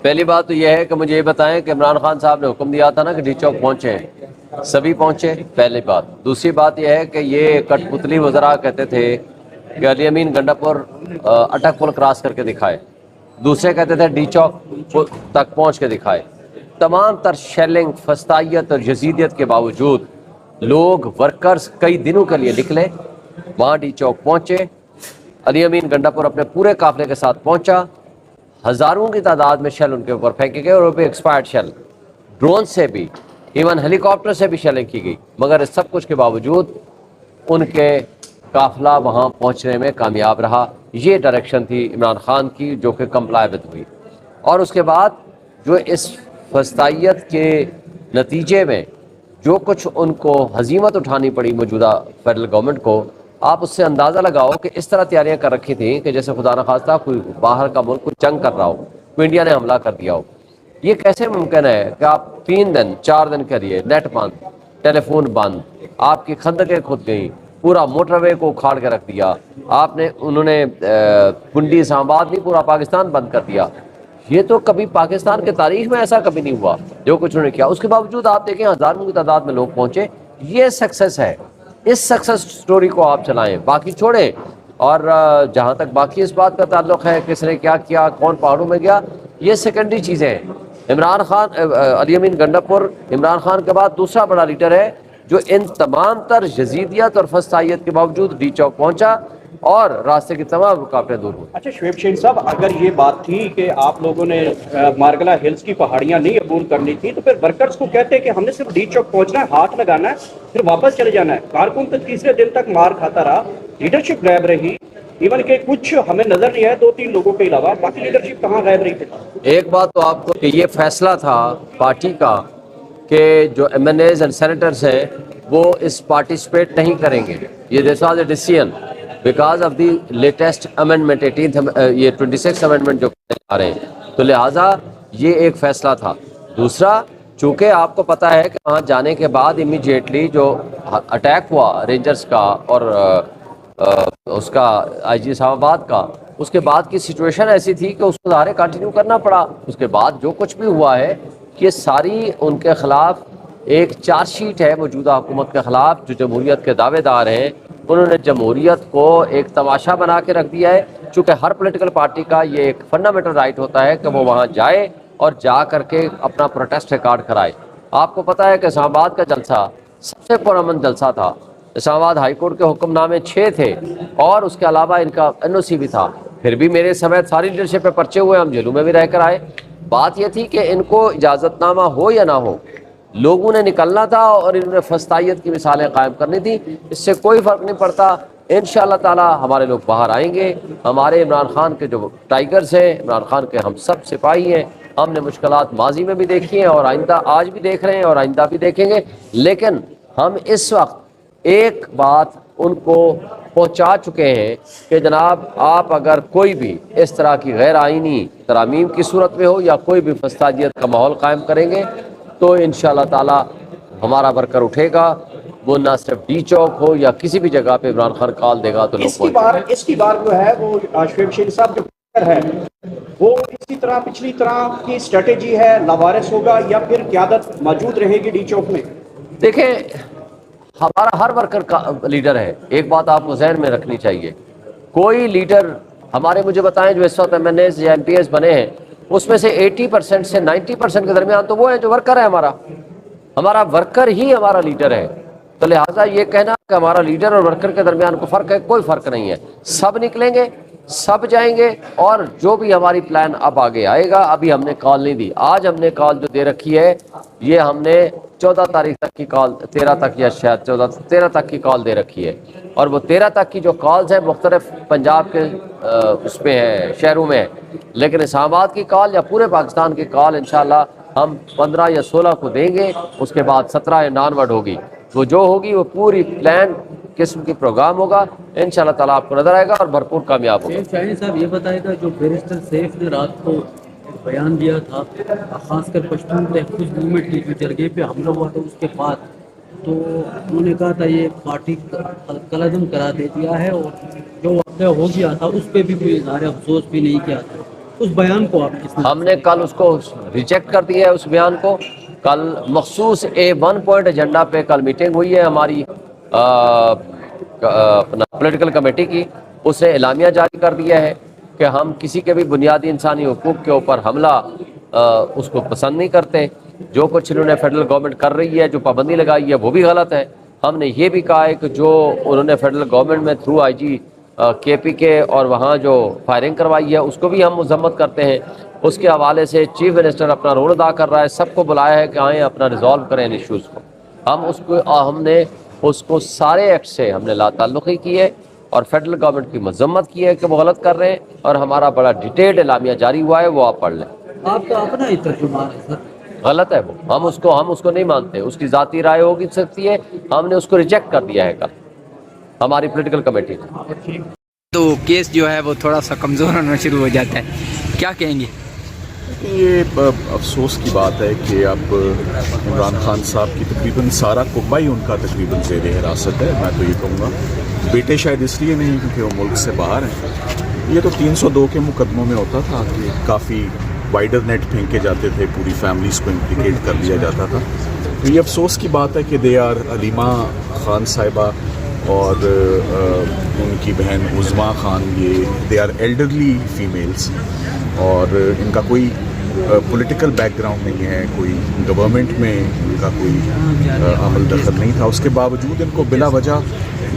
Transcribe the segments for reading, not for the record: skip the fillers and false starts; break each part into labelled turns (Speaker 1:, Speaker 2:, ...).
Speaker 1: پہلی بات تو یہ ہے کہ مجھے یہ بتائیں کہ عمران خان صاحب نے حکم دیا تھا نا کہ ڈی چوک پہنچے ہیں، سبھی پہنچے؟ پہلی بات۔ دوسری بات یہ ہے کہ یہ کٹ پتلی وزراء کہتے تھے کہ علی امین گنڈا پور اٹک پل کراس کر کے دکھائے، دوسرے کہتے تھے ڈی چوک تک پہنچ کے دکھائے۔ تمام تر شیلنگ، فسطائیت اور یزیدیت کے باوجود لوگ ورکرز کئی دنوں کے لیے نکلے، وہاں ڈی چوک پہنچے، علی امین گنڈا پور اپنے پورے قافلے کے ساتھ پہنچا، ہزاروں کی تعداد میں شیل ان کے اوپر پھینکے گئے، اور وہ بھی ایکسپائرڈ شیل، ڈرون سے بھی، ایون ہیلی کاپٹر سے بھی شیلنگ کی گئی، مگر اس سب کچھ کے باوجود ان کے قافلہ وہاں پہنچنے میں کامیاب رہا۔ یہ ڈائریکشن تھی عمران خان کی جو کہ کمپلائی وتھ ہوئی۔ اور اس کے بعد جو اس فسطائیت کے نتیجے میں جو کچھ ان کو ہزیمت اٹھانی پڑی موجودہ فیڈرل گورنمنٹ کو، آپ اس سے اندازہ لگاؤ کہ اس طرح تیاریاں کر رکھی تھیں کہ جیسے خدا نخواستہ کوئی باہر کا ملک کوئی جنگ کر رہا ہو، کوئی انڈیا نے حملہ کر دیا ہو۔ یہ کیسے ممکن ہے کہ آپ 3 دن 4 دن کے لیے نیٹ بند، ٹیلی فون بند، آپ کی خندقیں کھد گئیں، پورا موٹر وے کو اکھاڑ کے رکھ دیا، انہوں نے کنڈی اسلام آباد نہیں پورا پاکستان بند کر دیا۔ یہ تو کبھی پاکستان کے تاریخ میں ایسا کبھی نہیں ہوا جو کچھ انہوں نے کیا۔ اس کے باوجود آپ دیکھیں ہزاروں کی تعداد میں لوگ پہنچے، یہ سکسیس ہے۔ اس سکسیس سٹوری کو آپ چلائیں، باقی چھوڑیں۔ اور جہاں تک باقی اس بات کا تعلق ہے کس نے کیا کیا، کون پہاڑوں میں گیا، یہ سیکنڈری چیزیں ہیں۔ عمران خان، علی امین گنڈا پور عمران خان کے بعد دوسرا بڑا لیڈر ہے جو ان تمام تر یزیدیت اور فسطائیت کے باوجود ڈی چوک پہنچا اور راستے کی تمام رکاوٹیں دور ہوئی۔
Speaker 2: اچھا شعیب شہین صاحب، اگر یہ بات تھی کہ آپ لوگوں نے مارگلا ہلز کی پہاڑیاں نہیں عبور کرنی تھی، تو پھر ورکرز کو کہتے کہ ہم نے صرف ڈی چوک پہنچنا ہے، ہاتھ لگانا ہے، پھر واپس چلے جانا ہے۔ کارکن تو تیسرے دن تک مار کھاتا رہا، لیڈرشپ غائب رہی، ایون کہ کچھ ہمیں نظر نہیں آیا 2-3 لوگوں کے علاوہ، باقی لیڈرشپ کہاں غائب رہی تھی؟
Speaker 1: ایک بات تو آپ کو کہ یہ فیصلہ تھا پارٹی کا کہ جو MNAs and senators ہیں وہ اس پارٹیسپیٹ نہیں کریں گے۔ یہ this was a decision because of the latest amendment 26 amendment جو آ رہے ہیں، تو لہٰذا یہ ایک فیصلہ تھا۔ دوسرا، چونکہ آپ کو پتہ ہے کہ وہاں جانے کے بعد امیڈیٹلی جو اٹیک ہوا رینجرز کا اور اس کا آئی جی اسلام آباد کا، اس کے بعد کی سچویشن ایسی تھی کہ اس کو ظاہر کنٹینیو کرنا پڑا۔ اس کے بعد جو کچھ بھی ہوا ہے یہ ساری ان کے خلاف ایک چارج شیٹ ہے موجودہ حکومت کے خلاف، جو جمہوریت کے دعوے دار ہیں انہوں نے جمہوریت کو ایک تماشا بنا کے رکھ دیا ہے۔ چونکہ ہر پولیٹیکل پارٹی کا یہ ایک فنڈامنٹل رائٹ ہوتا ہے کہ وہ وہاں جائے اور جا کر کے اپنا پروٹیسٹ ریکارڈ کرائے۔ آپ کو پتہ ہے کہ اسلام آباد کا جلسہ سب سے پرامن جلسہ تھا۔ اسلام آباد ہائی کورٹ کے حکم نامے 6 تھے اور اس کے علاوہ ان کا این او سی بھی تھا، پھر بھی میرے سمیت ساری لیڈرشپ پہ پرچے ہوئے، ہم جیلوں میں بھی رہ کر آئے۔ بات یہ تھی کہ ان کو اجازت نامہ ہو یا نہ ہو، لوگوں نے نکلنا تھا اور انہوں نے فسطائیت کی مثالیں قائم کرنی تھی۔ اس سے کوئی فرق نہیں پڑتا، انشاءاللہ تعالی ہمارے لوگ باہر آئیں گے۔ ہمارے عمران خان کے جو ٹائیگرز ہیں، عمران خان کے ہم سب سپاہی ہیں، ہم نے مشکلات ماضی میں بھی دیکھی ہیں اور آئندہ آج بھی دیکھ رہے ہیں اور آئندہ بھی دیکھیں گے، لیکن ہم اس وقت ایک بات ان کو پہنچا چکے ہیں کہ جناب آپ اگر کوئی بھی اس طرح کی غیر آئینی ترامیم کی صورت میں ہو یا کوئی بھی فسادیت کا ماحول قائم کریں گے تو انشاءاللہ تعالی ہمارا ورکر اٹھے گا، وہ نہ صرف ڈی چوک ہو یا کسی بھی جگہ پہ عمران خان کال دے گا تو لوگ
Speaker 2: اس کی بار جو ہے وہ شعیب شہین صاحب جو ہے وہ اسی طرح پچھلی طرح کی اسٹریٹجی ہے، لاوارث ہوگا یا پھر قیادت موجود رہے گی ڈی چوک میں؟
Speaker 1: دیکھیں ہمارا ہر ورکر کا لیڈر ہے، ایک بات آپ کو ذہن میں رکھنی چاہیے، کوئی لیڈر ہمارے مجھے بتائیں جو اس وقت ایم این ایز یا ایم پی ایز بنے ہیں اس میں سے 80% سے 90% کے درمیان تو وہ ہے جو ورکر ہے، ہمارا ورکر ہی ہمارا لیڈر ہے۔ تو لہٰذا یہ کہنا کہ ہمارا لیڈر اور ورکر کے درمیان کوئی فرق ہے، کوئی فرق نہیں ہے، سب نکلیں گے، سب جائیں گے، اور جو بھی ہماری پلان اب آگے آئے گا، ابھی ہم نے کال نہیں دی، آج ہم نے کال جو دے رکھی ہے یہ ہم نے 14 تاریخ تک کی کال، 13 تک یا شاید 13 تک کی کال دے رکھی ہے، اور وہ 13 تک کی جو کالز ہیں مختلف پنجاب کے اس پہ ہیں، شہروں میں ہیں، لیکن اسلام آباد کی کال یا پورے پاکستان کی کال انشاءاللہ ہم 15 یا 16 کو دیں گے، اس کے بعد 17 یا نانورڈ ہوگی، وہ جو ہوگی وہ پوری پلان قسم کی پروگرام ہوگا، انشاءاللہ تعالیٰ آپ کو نظر آئے گا اور بھرپور کامیاب ہوگا۔
Speaker 3: شاہین صاحب یہ بتائے گا جو بیرسٹر سیف نے رات کو ایک بیان دیا تھا، خاص کر پشتون تحفظ موومنٹ کی جو جرگے پہ حملہ ہوا تھا اس کے بعد، تو انہوں نے کہا تھا یہ پارٹی کلعدم کرا دے دیا ہے، اور جو واقعہ ہو گیا تھا اس پہ بھی کوئی اظہار افسوس بھی نہیں کیا تھا۔ اس بیان کو آپ کس نے؟
Speaker 1: ہم نے کل اس کو ریجیکٹ کر دیا ہے اس بیان کو. کل مخصوص A1 پوائنٹ ایجنڈا پہ کل میٹنگ ہوئی ہے ہماری اپنا پولیٹیکل کمیٹی کی. اس نے اعلامیہ جاری کر دیا ہے کہ ہم کسی کے بھی بنیادی انسانی حقوق کے اوپر حملہ اس کو پسند نہیں کرتے. جو کچھ انہوں نے فیڈرل گورنمنٹ کر رہی ہے, جو پابندی لگائی ہے, وہ بھی غلط ہے. ہم نے یہ بھی کہا ہے کہ جو انہوں نے فیڈرل گورنمنٹ میں تھرو IG KPK اور وہاں جو فائرنگ کروائی ہے اس کو بھی ہم مذمت کرتے ہیں. اس کے حوالے سے چیف منسٹر اپنا رول ادا کر رہا ہے, سب کو بلایا ہے کہ آئیں اپنا ریزالو کریں ان ایشوز کو. ہم نے اس کو سارے ایکٹ سے ہم نے لا تعلقی کی ہے اور فیڈرل گورنمنٹ کی مذمت کی ہے کہ وہ غلط کر رہے ہیں, اور ہمارا بڑا ڈیٹیلڈ اعلامیہ جاری ہوا ہے, وہ آپ پڑھ لیں.
Speaker 3: آپ کا اپنا ہی ترجمہ ہے سر.
Speaker 1: غلط ہے وہ, ہم اس کو نہیں مانتے. اس کی ذاتی رائے ہوگی سکتی ہے, ہم نے اس کو ریجیکٹ کر دیا ہے کل ہماری پولیٹیکل کمیٹی نے.
Speaker 4: تو کیس جو ہے وہ تھوڑا سا کمزور ہونا شروع ہو جاتا ہے, کیا کہیں گے؟
Speaker 5: یہ افسوس کی بات ہے کہ اب عمران خان صاحب کی تقریباً سارا قبہ ہی ان کا تقریباً زیر حراست ہے. میں تو یہ کہوں گا بیٹے شاید اس لیے نہیں کیونکہ وہ ملک سے باہر ہیں. یہ تو 302 کے مقدموں میں ہوتا تھا کہ کافی وائڈر نیٹ پھینکے جاتے تھے, پوری فیملیز کو امپلیکیٹ کر دیا جاتا تھا. تو یہ افسوس کی بات ہے کہ دے آر علیمہ خان صاحبہ اور ان کی بہن عظمیٰ خان, یہ دے آر ایلڈرلی فیمیلز اور ان کا کوئی پولیٹیکل بیک گراؤنڈ نہیں ہے, کوئی گورنمنٹ میں ان کا کوئی عمل دخل نہیں تھا. اس کے باوجود ان کو بلا وجہ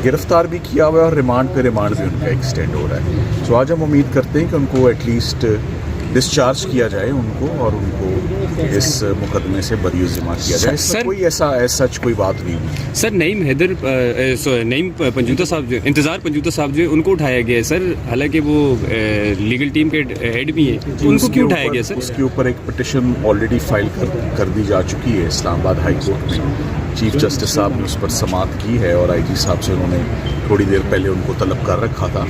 Speaker 5: گرفتار بھی کیا ہوا ہے اور ریمانڈ پہ ریمانڈ بھی ان کا ایکسٹینڈ ہو رہا ہے. سو آج ہم امید کرتے ہیں کہ ان کو ایٹ لیسٹ ڈسچارج کیا جائے ان کو, اور ان کو اس مقدمے سے بری ذمہ کیا جائے. اس میں کوئی ایسا سچ کوئی بات نہیں ہے.
Speaker 6: سر نعیم پنجوتا صاحب جو انتظار پنجوتا صاحب جو ان کو اٹھایا گیا ہے سر, حالانکہ وہ لیگل ٹیم کے ہیڈ بھی ہیں, ان کو کیوں اٹھایا گیا سر؟
Speaker 5: اس کے اوپر ایک پٹیشن آلریڈی فائل کر دی جا چکی ہے اسلام آباد ہائی کورٹ میں. چیف جسٹس صاحب نے اس پر سماعت کی ہے اور IG صاحب سے انہوں نے تھوڑی دیر پہلے ان کو طلب کر رکھا تھا.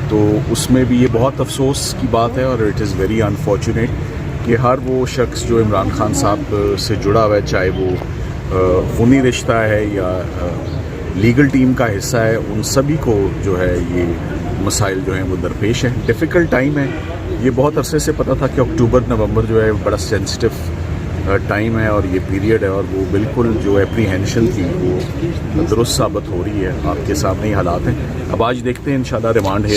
Speaker 5: تو اس میں بھی یہ بہت افسوس کی بات ہے اور اٹ از ویری انفارچونیٹ کہ ہر وہ شخص جو عمران خان صاحب سے جڑا ہوا ہے, چاہے وہ خونی رشتہ ہے یا لیگل ٹیم کا حصہ ہے, ان سبھی کو جو ہے یہ مسائل جو ہیں وہ درپیش ہیں. ڈیفیکلٹ ٹائم ہے یہ. بہت عرصے سے پتہ تھا کہ اکتوبر نومبر جو ہے بڑا سینسٹیو ٹائم ہے اور یہ پیریڈ ہے, اور وہ بالکل جو اپریہینشن تھی وہ درست ثابت ہو رہی ہے. آپ کے سامنے ہی حالات ہیں. اب آج دیکھتے ہیں انشاءاللہ ریمانڈ ہے.